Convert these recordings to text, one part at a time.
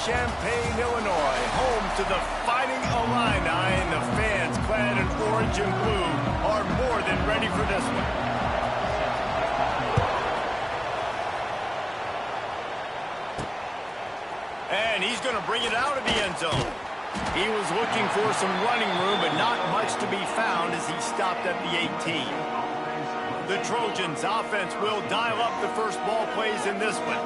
Champaign, Illinois, home to the Fighting Illini, and the fans clad in orange and blue are more than ready for this one. And he's going to bring it out of the end zone. He was looking for some running room, but not much to be found as he stopped at the 18. The Trojans' offense will dial up the first ball plays in this one.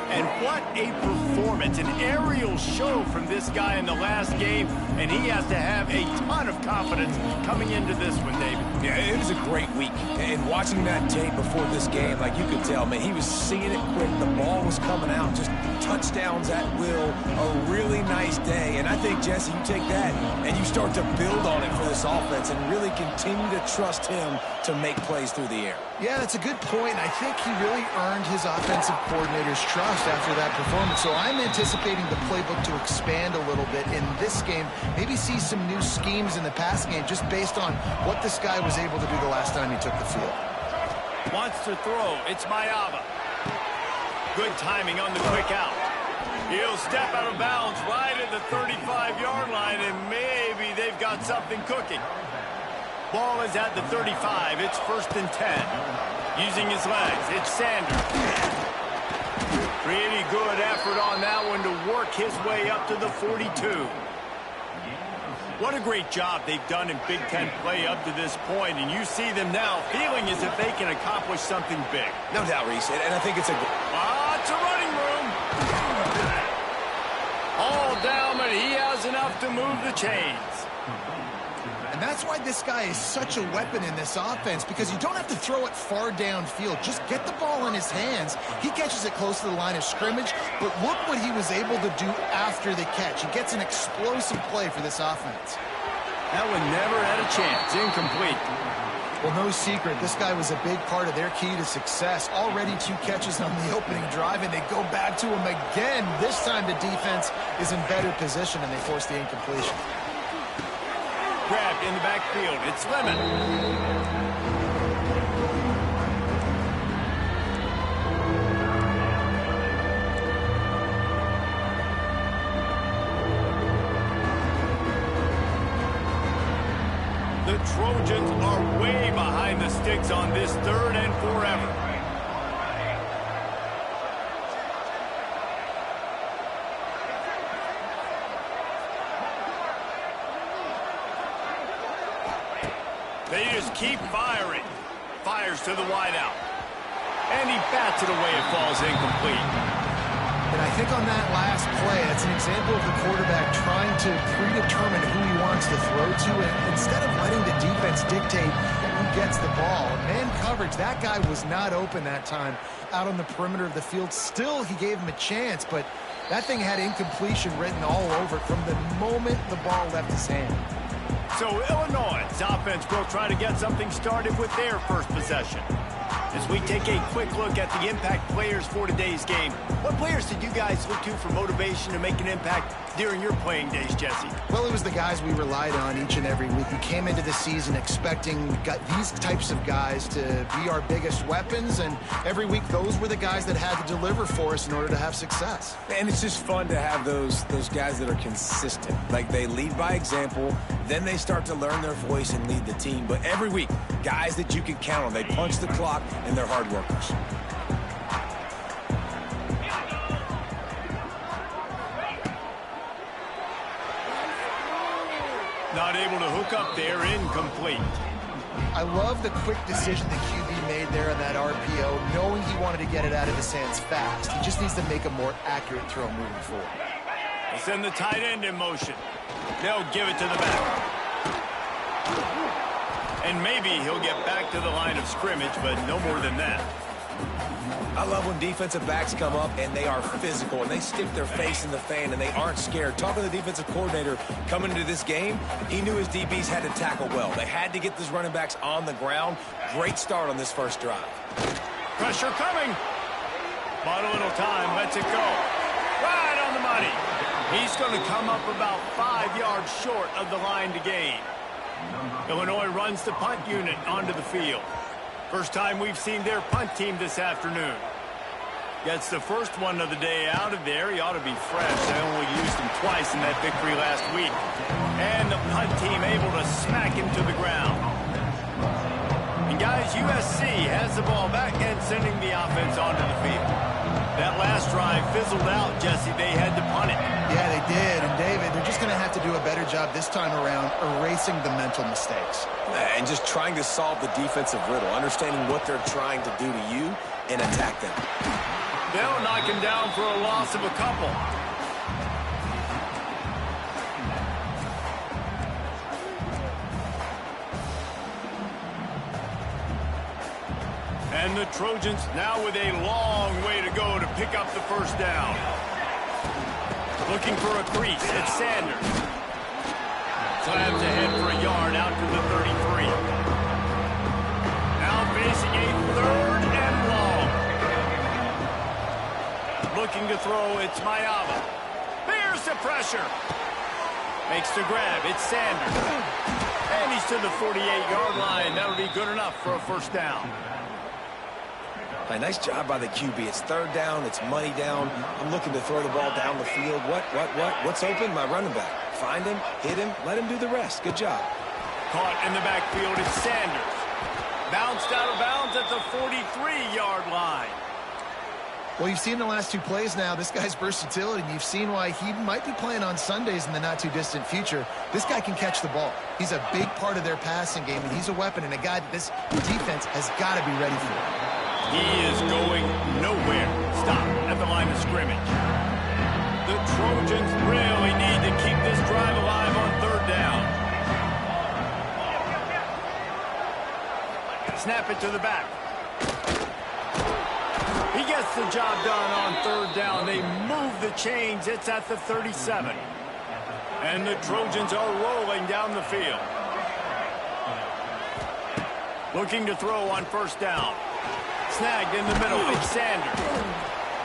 And what a performance, an aerial show from this guy in the last game, and he has to have a ton of confidence coming into this one, David. Yeah, it was a great week. And watching that tape before this game, like you could tell, man, he was seeing it quick. The ball was coming out, just touchdowns at will. A really nice day. And I think, Jesse, you take that and you start to build on it for this offense and really continue to trust him to make plays through the air. Yeah, that's a good point. I think he really earned his offensive coordinator's trust after that performance. So I'm anticipating the playbook to expand a little bit in this game. Maybe see some new schemes in the passing game just based on what this guy was able to do the last time he took the field. Wants to throw. It's Mayava. Good timing on the quick out. He'll step out of bounds right at the 35-yard line, and maybe they've got something cooking. Ball is at the 35. It's 1st and 10. Using his legs, it's Sanders. Pretty good effort on that one to work his way up to the 42. What a great job they've done in Big Ten play up to this point, and you see them now feeling as if they can accomplish something big. No doubt, Reese, and I think it's a... It's a running room. All down, but he has enough to move the chains. And that's why this guy is such a weapon in this offense, because you don't have to throw it far downfield. Just get the ball in his hands. He catches it close to the line of scrimmage, but look what he was able to do after the catch. He gets an explosive play for this offense. That one never had a chance. Incomplete. Well, no secret, this guy was a big part of their key to success. Already 2 catches on the opening drive, and they go back to him again. This time the defense is in better position, and they force the incompletion. Grabbed in the backfield. It's Lemon. The Trojans are way behind the sticks on this 3rd and forever. They just keep firing. Fires to the wideout. And he bats it away. It falls incomplete. And I think on that last play, it's an example of the quarterback trying to predetermine who he wants to throw to, and instead of letting the defense dictate who gets the ball. Man coverage, that guy was not open that time out on the perimeter of the field. Still, he gave him a chance, but that thing had incompletion written all over it from the moment the ball left his hand. So Illinois' offense will try to get something started with their first possession. As we take a quick look at the impact players for today's game, what players did you guys look to for motivation to make an impact during your playing days, Jesse? Well, it was the guys we relied on each and every week. We came into the season expecting these types of guys to be our biggest weapons, and every week those were the guys that had to deliver for us in order to have success. And it's just fun to have those guys that are consistent. Like, they lead by example, then they start to learn their voice and lead the team. But every week, guys that you can count on. They punch the clock, and they're hard workers. Not able to hook up there, incomplete. I love the quick decision the QB made there on that RPO, knowing he wanted to get it out of his hands fast. He just needs to make a more accurate throw moving forward. They send the tight end in motion. They'll give it to the back. And maybe he'll get back to the line of scrimmage, but no more than that. I love when defensive backs come up and they are physical and they stick their face in the fan and they aren't scared. Talking to the defensive coordinator coming into this game, he knew his DBs had to tackle well. They had to get those running backs on the ground. Great start on this first drive. Pressure coming. Bought a little time, lets it go. Right on the money. He's going to come up about 5 yards short of the line to gain. Illinois runs the punt unit onto the field. First time we've seen their punt team this afternoon. Gets the first one of the day out of there. He ought to be fresh. They only used him twice in that victory last week. And the punt team able to smack him to the ground. And guys, USC has the ball back and sending the offense onto the field. That last drive fizzled out, Jesse. They had to punt it. Yeah, they did. And David, they're just going to have to do a better job this time around erasing the mental mistakes. And just trying to solve the defensive riddle, understanding what they're trying to do to you and attack them. They'll knock him down for a loss of a couple. And the Trojans now with a long way to go to pick up the first down. Looking for a crease. It's Sanders. Slams ahead for a yard out to the 33. Now facing a third and long. Looking to throw, it's Mayava. Bears the pressure. Makes the grab, it's Sanders. And he's to the 48-yard line. That'll be good enough for a first down. A nice job by the QB. It's third down, it's money down. I'm looking to throw the ball down the field. What's open? My running back. Find him, hit him, let him do the rest. Good job. Caught in the backfield, it's Sanders. Bounced out of bounds at the 43-yard line. Well, you've seen the last two plays now. This guy's versatility, and you've seen why he might be playing on Sundays in the not-too-distant future. This guy can catch the ball. He's a big part of their passing game, and he's a weapon and a guy that this defense has got to be ready for. He is going nowhere. Stop at the line of scrimmage. The Trojans really need to keep this drive alive on third down. Snap it to the back. He gets the job done on third down. They move the chains. It's at the 37. And the Trojans are rolling down the field. Looking to throw on first down. Snagged in the middle, it's Sanders.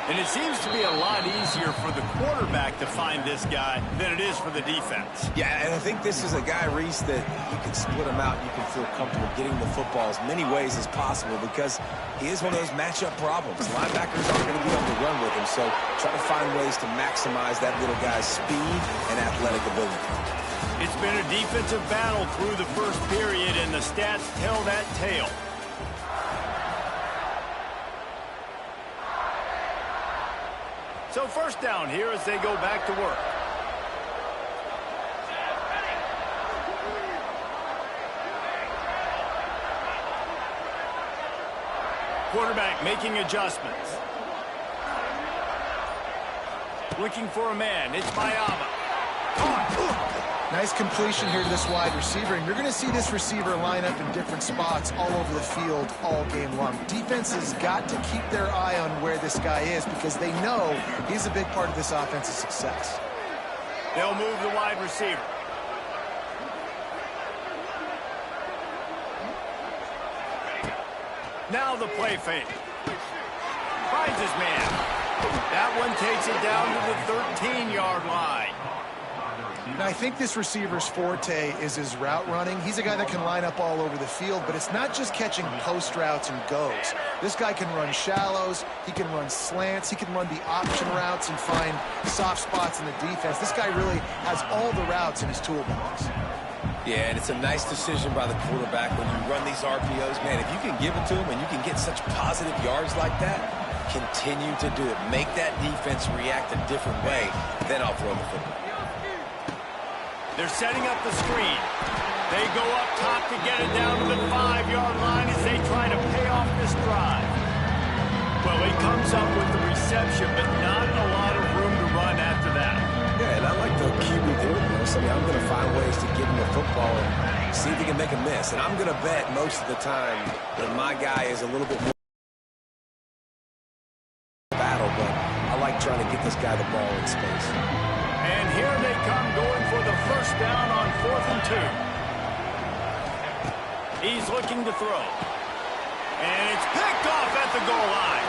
And it seems to be a lot easier for the quarterback to find this guy than it is for the defense. Yeah, and I think this is a guy, Reese, that you can split him out. You can feel comfortable getting the football as many ways as possible because he is one of those matchup problems. Linebackers aren't going to be able to run with him, so try to find ways to maximize that little guy's speed and athletic ability. It's been a defensive battle through the first period, and the stats tell that tale. So first down here as they go back to work. Quarterback making adjustments. Looking for a man. It's Mayava. Nice completion here to this wide receiver, and you're going to see this receiver line up in different spots all over the field all game long. Defense has got to keep their eye on where this guy is because they know he's a big part of this offense's success. They'll move the wide receiver. Now the play fake. Finds his man. That one takes it down to the 13-yard line. Now, I think this receiver's forte is his route running. He's a guy that can line up all over the field, but it's not just catching post routes and goes. This guy can run shallows, he can run slants, he can run the option routes and find soft spots in the defense. This guy really has all the routes in his toolbox. Yeah, and it's a nice decision by the quarterback when you run these RPOs. Man, if you can give it to him and you can get such positive yards like that, continue to do it. Make that defense react a different way, then I'll throw the football. They're setting up the screen. They go up top to get it down to the 5-yard line as they try to pay off this drive. Well, he comes up with the reception, but not a lot of room to run after that. Yeah, and I like the QB doing this. I mean, I'm going to find ways to give him the football and see if he can make a miss. And I'm going to bet most of the time that my guy is a little bit more battle, but I like trying to get this guy the ball in space. And here they come going for the first down on 4th and 2. He's looking to throw. And it's picked off at the goal line.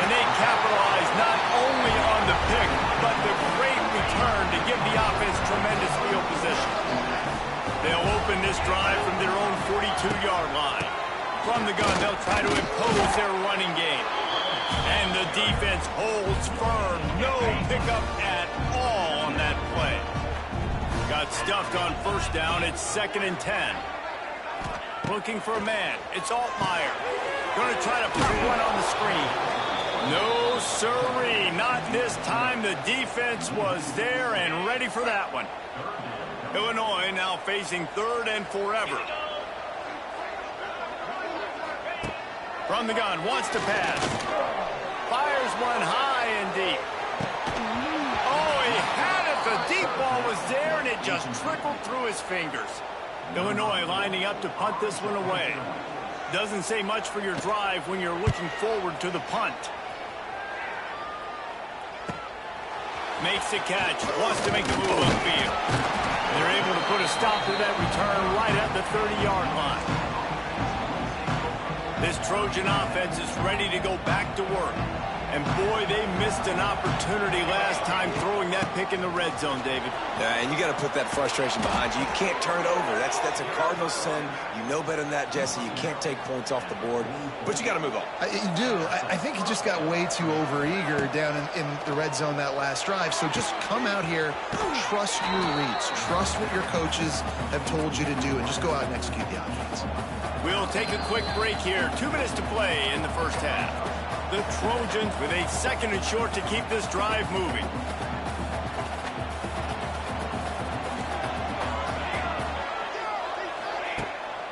And they capitalize not only on the pick, but the great return to give the offense tremendous field position. They'll open this drive from their own 42-yard line. From the gun, they'll try to impose their running game. And the defense holds firm. No pickup at all on that play. Got stuffed on first down. It's 2nd and 10. Looking for a man. It's Altmaier. Going to try to put one on the screen. No, sirree. Not this time. The defense was there and ready for that one. Illinois now facing 3rd and forever. From the gun, wants to pass. Fires one high and deep. Oh, he had it. The deep ball was there, and it just trickled through his fingers. Illinois lining up to punt this one away. Doesn't say much for your drive when you're looking forward to the punt. Makes the catch. Wants to make the move upfield. They're able to put a stop to that return right at the 30-yard line. This Trojan offense is ready to go back to work. And boy, they missed an opportunity last time throwing that pick in the red zone, David. Yeah, and you got to put that frustration behind you. You can't turn it over. That's a cardinal sin. You know better than that, Jesse. You can't take points off the board, but you got to move on. You do. I think he just got way too overeager down in the red zone that last drive. So just come out here, trust your reads, trust what your coaches have told you to do, and just go out and execute the offense. We'll take a quick break here. 2 minutes to play in the first half. The Trojans with a 2nd and short to keep this drive moving.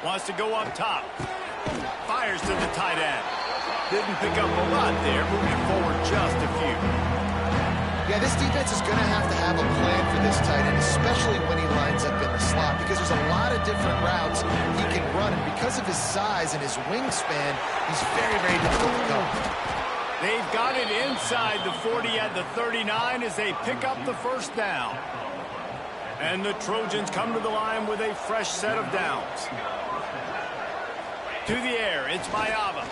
Wants to go up top. Fires to the tight end. Didn't pick up a lot there, moving forward just a few. Yeah, this defense is going to have a plan for this tight end, especially when he lines up in the slot, because there's a lot of different routes he can run, and because of his size and his wingspan, he's very, very difficult to cover. They've got it inside the 40 at the 39 as they pick up the first down. And the Trojans come to the line with a fresh set of downs. To the air, it's Mayava.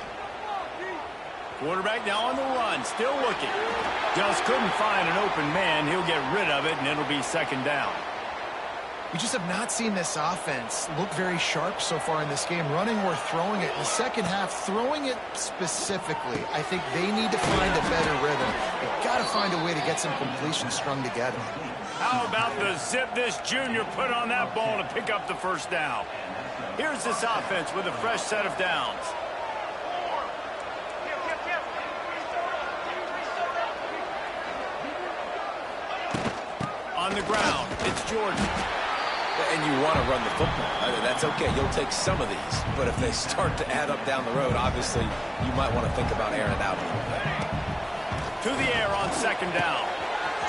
Quarterback now on the run, still looking. Just couldn't find an open man. He'll get rid of it, and it'll be 2nd down. We just have not seen this offense look very sharp so far in this game, running or throwing it. In the second half, throwing it specifically, I think they need to find a better rhythm. They've got to find a way to get some completions strung together. How about the zip this junior put on that ball to pick up the first down? Here's this offense with a fresh set of downs. On the ground, it's Jordan. And you want to run the football. That's okay. You'll take some of these. But if they start to add up down the road, obviously, you might want to think about airing it out a little bit. To the air on 2nd down.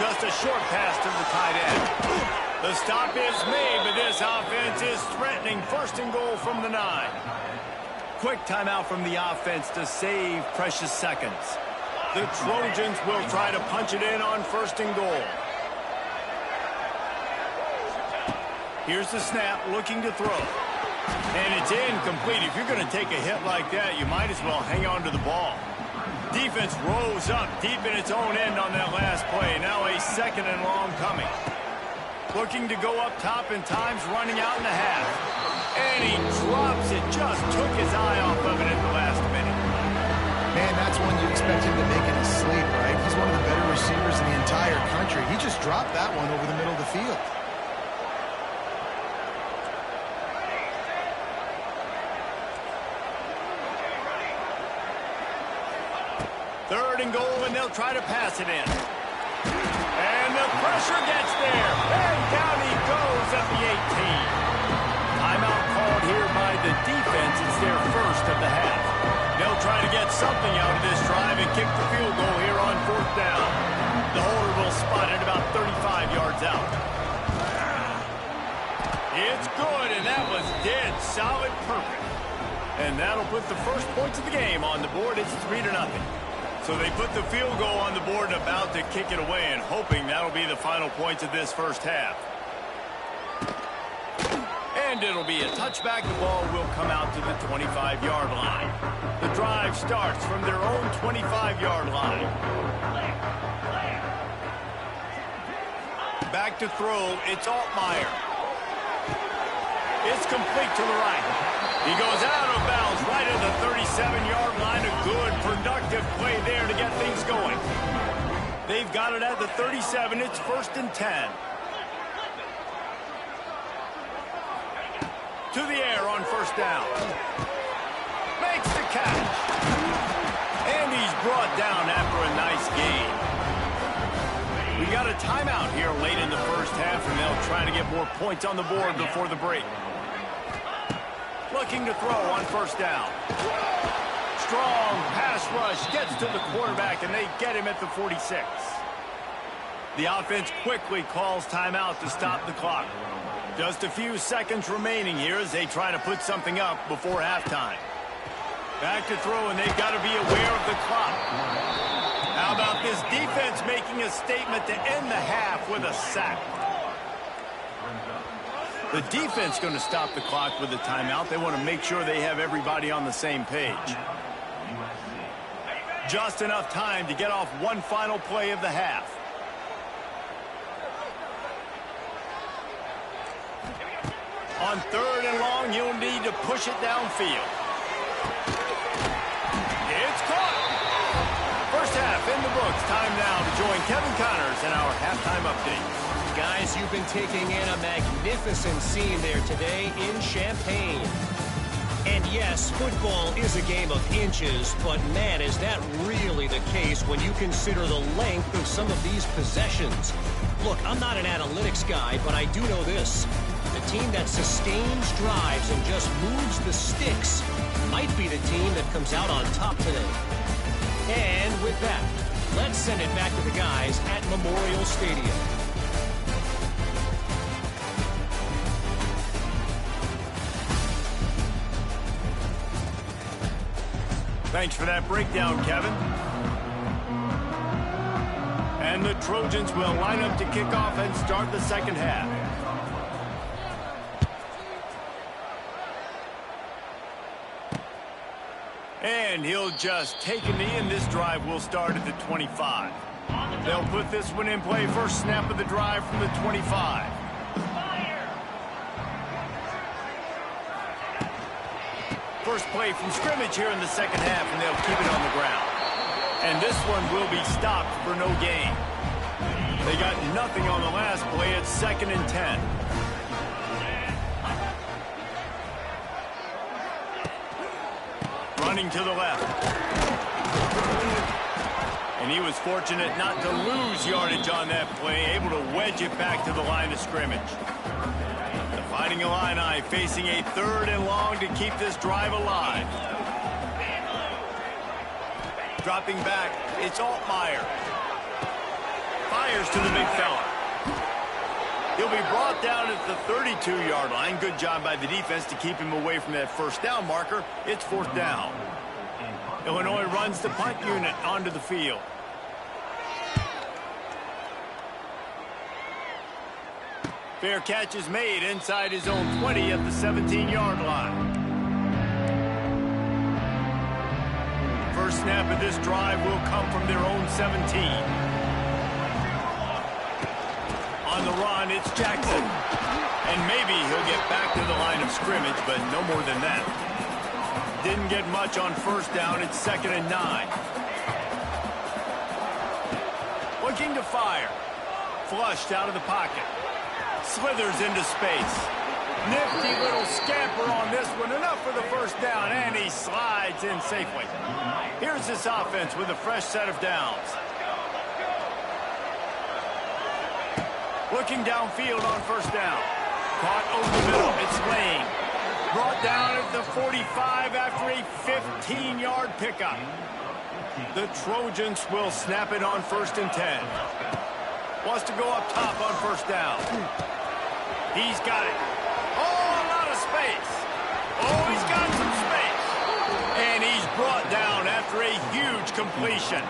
Just a short pass to the tight end. The stop is made, but this offense is threatening 1st and goal from the 9. Quick timeout from the offense to save precious seconds. The Trojans will try to punch it in on 1st and goal. Here's the snap, looking to throw. And it's incomplete. If you're going to take a hit like that, you might as well hang on to the ball. Defense rose up deep in its own end on that last play. Now a 2nd and long coming. Looking to go up top, and time's running out in the half. And he drops it. Just took his eye off of it at the last minute. Man, that's one you expect him to make in his sleep, right? He's one of the better receivers in the entire country. He just dropped that one over the middle of the field. 3rd and goal, and they'll try to pass it in. And the pressure gets there. And down he goes at the 18. Timeout called here by the defense. It's their first of the half. They'll try to get something out of this drive and kick the field goal here on 4th down. The holder will spot it about 35 yards out. It's good, and that was dead solid perfect. And that'll put the first points of the game on the board. It's 3-0. So they put the field goal on the board and about to kick it away, and hoping that'll be the final points of this first half. And it'll be a touchback. The ball will come out to the 25-yard line. The drive starts from their own 25-yard line. Back to throw. It's Altmaier. It's complete to the right. He goes out of bounds right Right at the 37-yard line, a good, productive play there to get things going. They've got it at the 37. It's 1st and 10. To the air on 1st down. Makes the catch. And he's brought down after a nice gain. We got a timeout here late in the first half, and they'll try to get more points on the board before the break. Looking to throw on 1st down. Strong pass rush gets to the quarterback, and they get him at the 46. The offense quickly calls timeout to stop the clock. Just a few seconds remaining here as they try to put something up before halftime. Back to throw, and they've got to be aware of the clock. How about this defense making a statement to end the half with a sack? The defense going to stop the clock with a timeout. They want to make sure they have everybody on the same page. Just enough time to get off one final play of the half. On 3rd and long, you'll need to push it downfield. It's caught. First half in the books. Time now to join Kevin Connors in our halftime update. Guys, you've been taking in a magnificent scene there today in Champaign. And yes, football is a game of inches, but man, is that really the case when you consider the length of some of these possessions. Look, I'm not an analytics guy, but I do know this. The team that sustains drives and just moves the sticks might be the team that comes out on top today. And with that, let's send it back to the guys at Memorial Stadium. Thanks for that breakdown, Kevin. And the Trojans will line up to kick off and start the second half. And he'll just take a knee, and this drive will start at the 25. They'll put this one in play. First snap of the drive from the 25. First play from scrimmage here in the second half, and they'll keep it on the ground. And this one will be stopped for no gain. They got nothing on the last play. It's 2nd and 10. Running to the left. And he was fortunate not to lose yardage on that play, able to wedge it back to the line of scrimmage. The Fighting Illini facing a 3rd and long to keep this drive alive. Dropping back, it's Altmaier. Fires to the big fella. He'll be brought down at the 32-yard line. Good job by the defense to keep him away from that 1st down marker. It's 4th down. Illinois runs the punt unit onto the field. Fair catch is made inside his own 20 at the 17-yard line. First snap of this drive will come from their own 17. On the run, it's Jackson. And maybe he'll get back to the line of scrimmage, but no more than that. Didn't get much on 1st down. It's 2nd and 9. Looking to fire. Flushed out of the pocket. Slithers into space. Nifty little scamper on this one. Enough for the 1st down, and he slides in safely. Here's this offense with a fresh set of downs. Looking downfield on 1st down. Caught over the middle. It's Lane. Brought down at the 45 after a 15-yard pickup. The Trojans will snap it on 1st and 10. Wants to go up top on 1st down. He's got it. Oh, a lot of space. Oh, he's got some space. And he's brought down after a huge completion.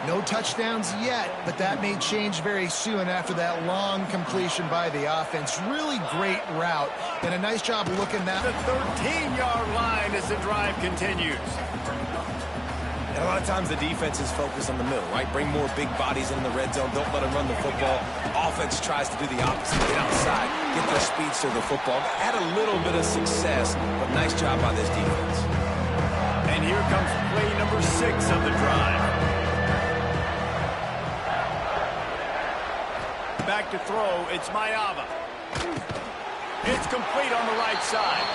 No touchdowns yet, but that may change very soon after that long completion by the offense. Really great route, and a nice job looking that. The 13-yard line as the drive continues. And a lot of times the defense is focused on the middle, right? Bring more big bodies in the red zone. Don't let them run the football. Offense tries to do the opposite. Get outside. Get their speeds to the football. Had a little bit of success, but nice job by this defense. And here comes play number 6 of the drive. Back to throw, it's Mayava. It's complete on the right side.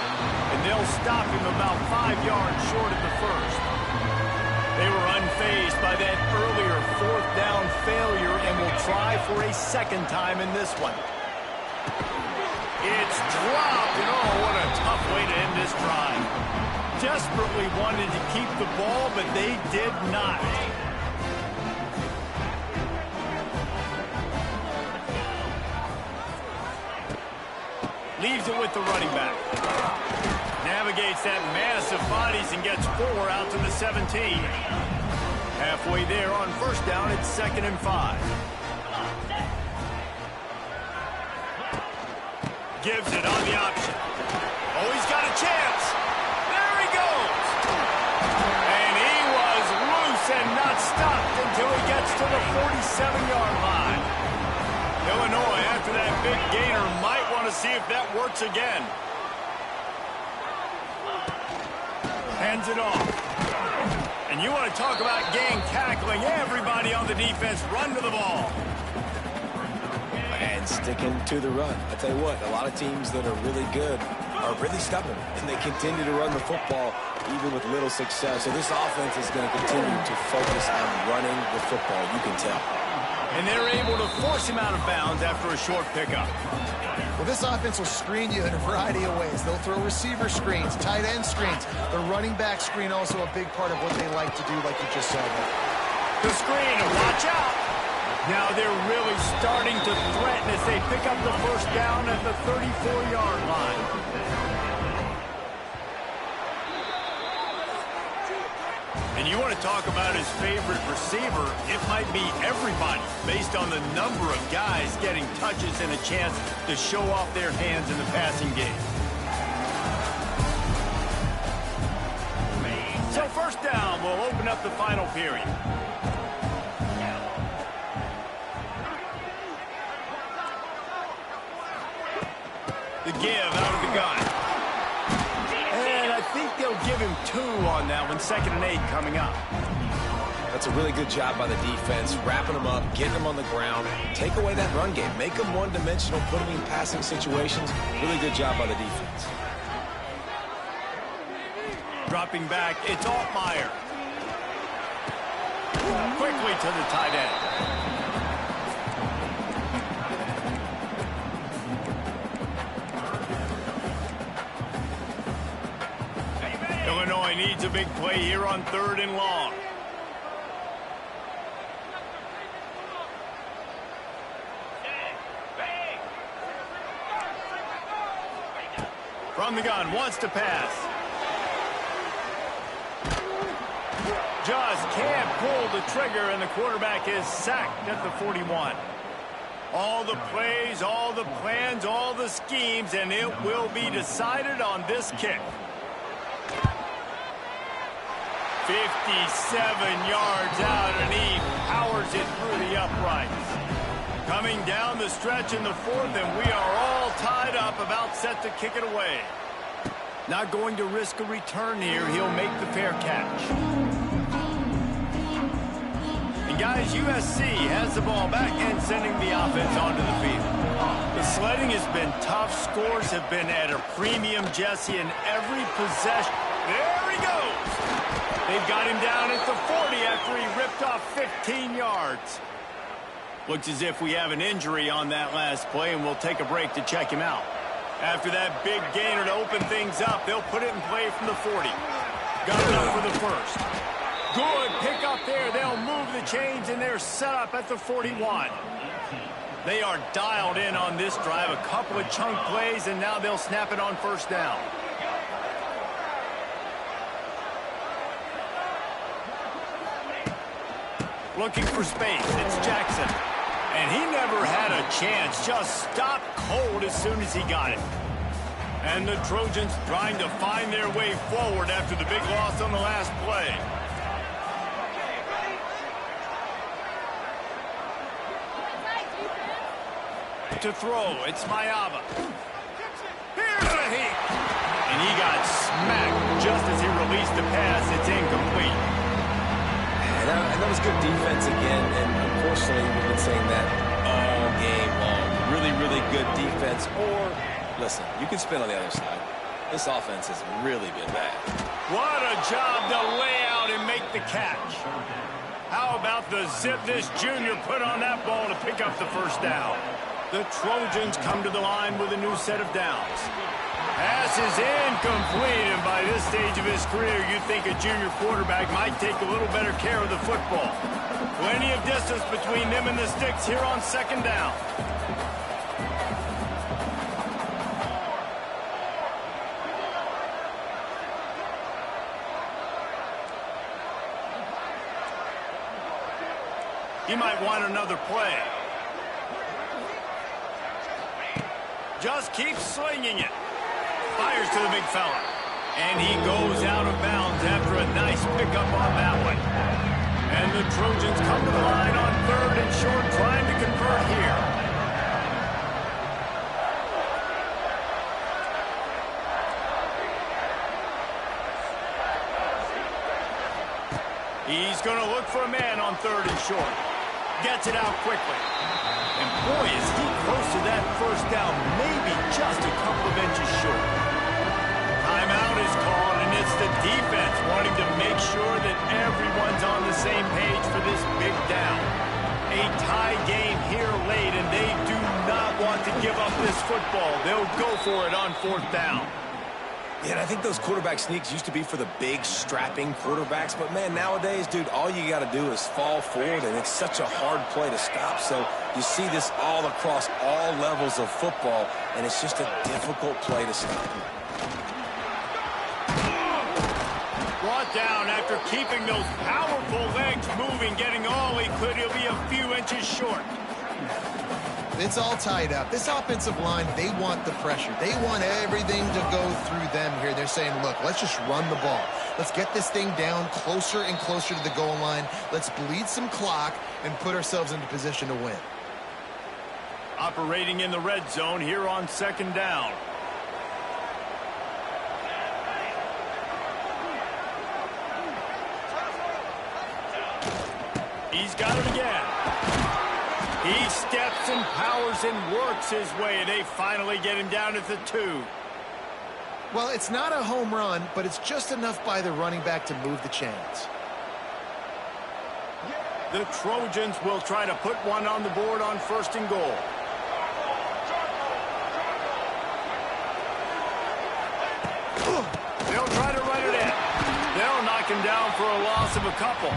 And they'll stop him about 5 yards short of the first. They were unfazed by that earlier 4th down failure and will try for a second time in this one. It's dropped, and oh, what a tough way to end this drive. Desperately wanted to keep the ball, but they did not. Leaves it with the running back. Navigates that massive bodies and gets 4 out to the 17. Halfway there on first down, it's 2nd and 5. Gives it on the option. Oh, he's got a chance. There he goes. And he was loose and not stopped until he gets to the 47-yard line. Illinois, after that big gainer, might want to see if that works again. Hands it off. And you want to talk about gang tackling. Everybody on the defense run to the ball. And sticking to the run. I tell you what, a lot of teams that are really good are really stubborn, and they continue to run the football even with little success. So this offense is going to continue to focus on running the football, you can tell. And they're able to force him out of bounds after a short pickup. Well, this offense will screen you in a variety of ways. They'll throw receiver screens, tight end screens. The running back screen also a big part of what they like to do, like you just saw there. The screen, and watch out. Now they're really starting to threaten as they pick up the first down at the 34-yard line. And you want to talk about his favorite receiver, it might be everybody, based on the number of guys getting touches and a chance to show off their hands in the passing game. So first down will open up the final period. The give out of the gun. And I think they'll give him 2 on that one. 2nd and 8 coming up. That's a really good job by the defense, wrapping them up, getting them on the ground, take away that run game, make them one-dimensional, put them in passing situations. Really good job by the defense. Dropping back, it's Altmaier. Quickly to the tight end. Illinois needs a big play here on 3rd and long. From the gun, wants to pass. Just can't pull the trigger, and the quarterback is sacked at the 41. All the plays, all the plans, all the schemes, and it will be decided on this kick. 57 yards out, and he powers it through the uprights. Coming down the stretch in the 4th, and we are all tied up, about set to kick it away. Not going to risk a return here. He'll make the fair catch. And guys, USC has the ball back and sending the offense onto the field. The sledding has been tough. Scores have been at a premium, Jesse, in every possession. There he goes. They've got him down at the 40 after he ripped off 15 yards. Looks as if we have an injury on that last play, and we'll take a break to check him out. After that big gainer to open things up, they'll put it in play from the 40. Got enough for the first. Good pick up there. They'll move the chains, and they're set up at the 41. They are dialed in on this drive. A couple of chunk plays, and now they'll snap it on first down. Looking for space. It's Jackson. And he never had a chance. Just stopped cold as soon as he got it. And the Trojans trying to find their way forward after the big loss on the last play. to throw. It's Mayava. Here's the heat. And he got smacked just as he released the pass. It's incomplete. And that was good defense again. And unfortunately, we've been saying that all game long. Really, really good defense. Or, listen, you can spin on the other side. This offense has really been bad. What a job to lay out and make the catch. How about the zip this junior put on that ball to pick up the first down? The Trojans come to the line with a new set of downs. Pass is incomplete, and by this stage of his career, you'd think a junior quarterback might take a little better care of the football. Plenty of distance between them and the sticks here on second down. He might want another play. Just keeps slinging it. Fires to the big fella. And he goes out of bounds after a nice pickup on that one. And the Trojans come to the line on 3rd and short, trying to convert here. He's going to look for a man on 3rd and short. Gets it out quickly. And boy, is he close to that first down, maybe just a couple of inches short. Timeout is called, and it's the defense wanting to make sure that everyone's on the same page for this big down. A tie game here late, and they do not want to give up this football. They'll go for it on 4th down. Yeah, and I think those quarterback sneaks used to be for the big, strapping quarterbacks. But, man, nowadays, dude, all you got to do is fall forward, and it's such a hard play to stop. So you see this all across all levels of football, and it's just a difficult play to stop. Brought down after keeping those powerful legs moving, getting all he could. He'll be a few inches short. It's all tied up. This offensive line, they want the pressure. They want everything to go through them here. They're saying, look, let's just run the ball. Let's get this thing down closer and closer to the goal line. Let's bleed some clock and put ourselves into position to win. Operating in the red zone here on 2nd down. He's got it again. He steps and powers and works his way. They finally get him down at the 2. Well, it's not a home run, but it's just enough by the running back to move the chains. The Trojans will try to put one on the board on 1st and goal. They'll try to run it in. They'll knock him down for a loss of a couple.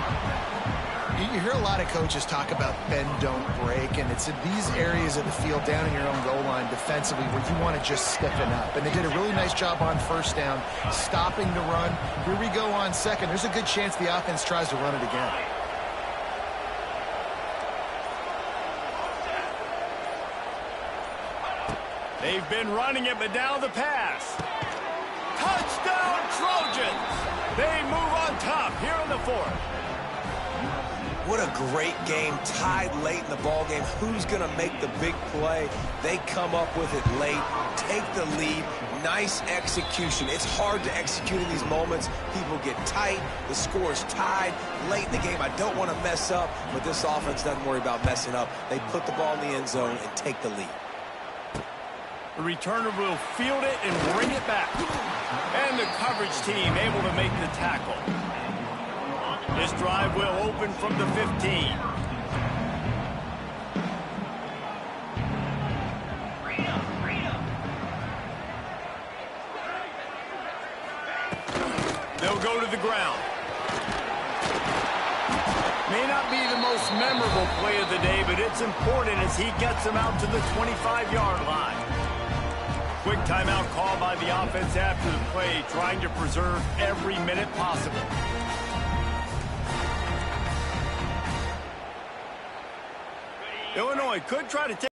You hear a lot of coaches talk about bend, don't break, and it's in these areas of the field down in your own goal line defensively where you want to just stiffen up. And they did a really nice job on 1st down, stopping the run. Here we go on 2nd. There's a good chance the offense tries to run it again. They've been running it, but now the pass. Touchdown, Trojans! They move on top here in the 4th. What a great game, tied late in the ball game. Who's going to make the big play? They come up with it late, take the lead. Nice execution. It's hard to execute in these moments. People get tight. The score is tied late in the game. I don't want to mess up, but this offense doesn't worry about messing up. They put the ball in the end zone and take the lead. The returner will field it and bring it back. And the coverage team able to make the tackle. This drive will open from the 15. They'll go to the ground. May not be the most memorable play of the day, but it's important as he gets them out to the 25-yard line. Quick timeout call by the offense after the play, trying to preserve every minute possible. Illinois could try to take.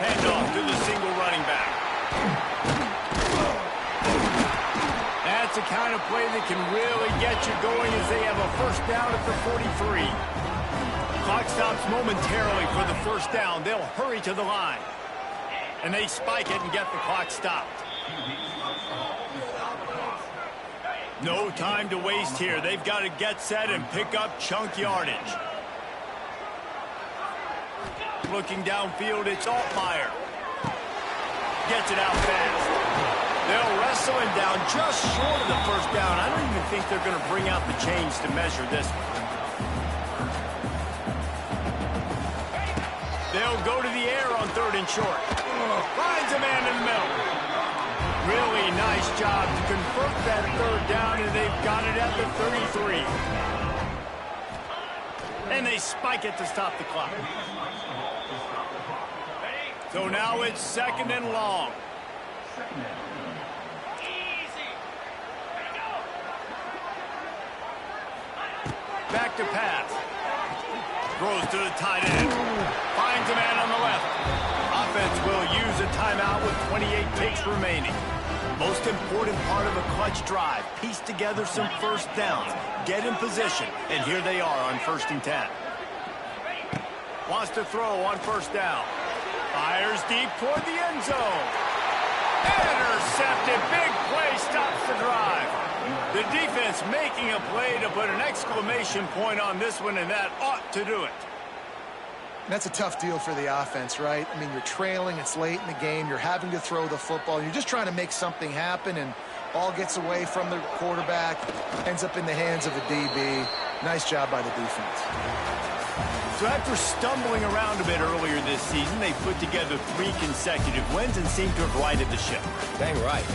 Handoff to the single running back. That's That's the kind of play that can really get you going as they have a first down at the 43. Clock stops momentarily for the first down. They'll hurry to the line. And they spike it and get the clock stopped. No time to waste here. They've got to get set and pick up chunk yardage. Looking downfield, it's Altmaier. Gets it out fast. They'll wrestle him down just short of the first down. I don't even think they're going to bring out the chains to measure this one. They'll go to the air on 3rd and short. Finds a man in the middle. Really nice job to convert that 3rd down, and they've got it at the 33. And they spike it to stop the clock. So now it's 2nd and long. Back to pass. Throws to the tight end. Finds a man on the left. Offense will use a timeout with 28 ticks remaining. Most important part of a clutch drive. Piece together some first downs. Get in position. And here they are on 1st and 10. Wants to throw on 1st down. Fires deep toward the end zone. Intercepted. Big play stops the drive. The defense making a play to put an exclamation point on this one, and that ought to do it. That's a tough deal for the offense, right? I mean, you're trailing, it's late in the game, you're having to throw the football, you're just trying to make something happen, and ball gets away from the quarterback, ends up in the hands of the DB. Nice job by the defense. So after stumbling around a bit earlier this season, they put together 3 consecutive wins and seem to have righted the ship. Dang right.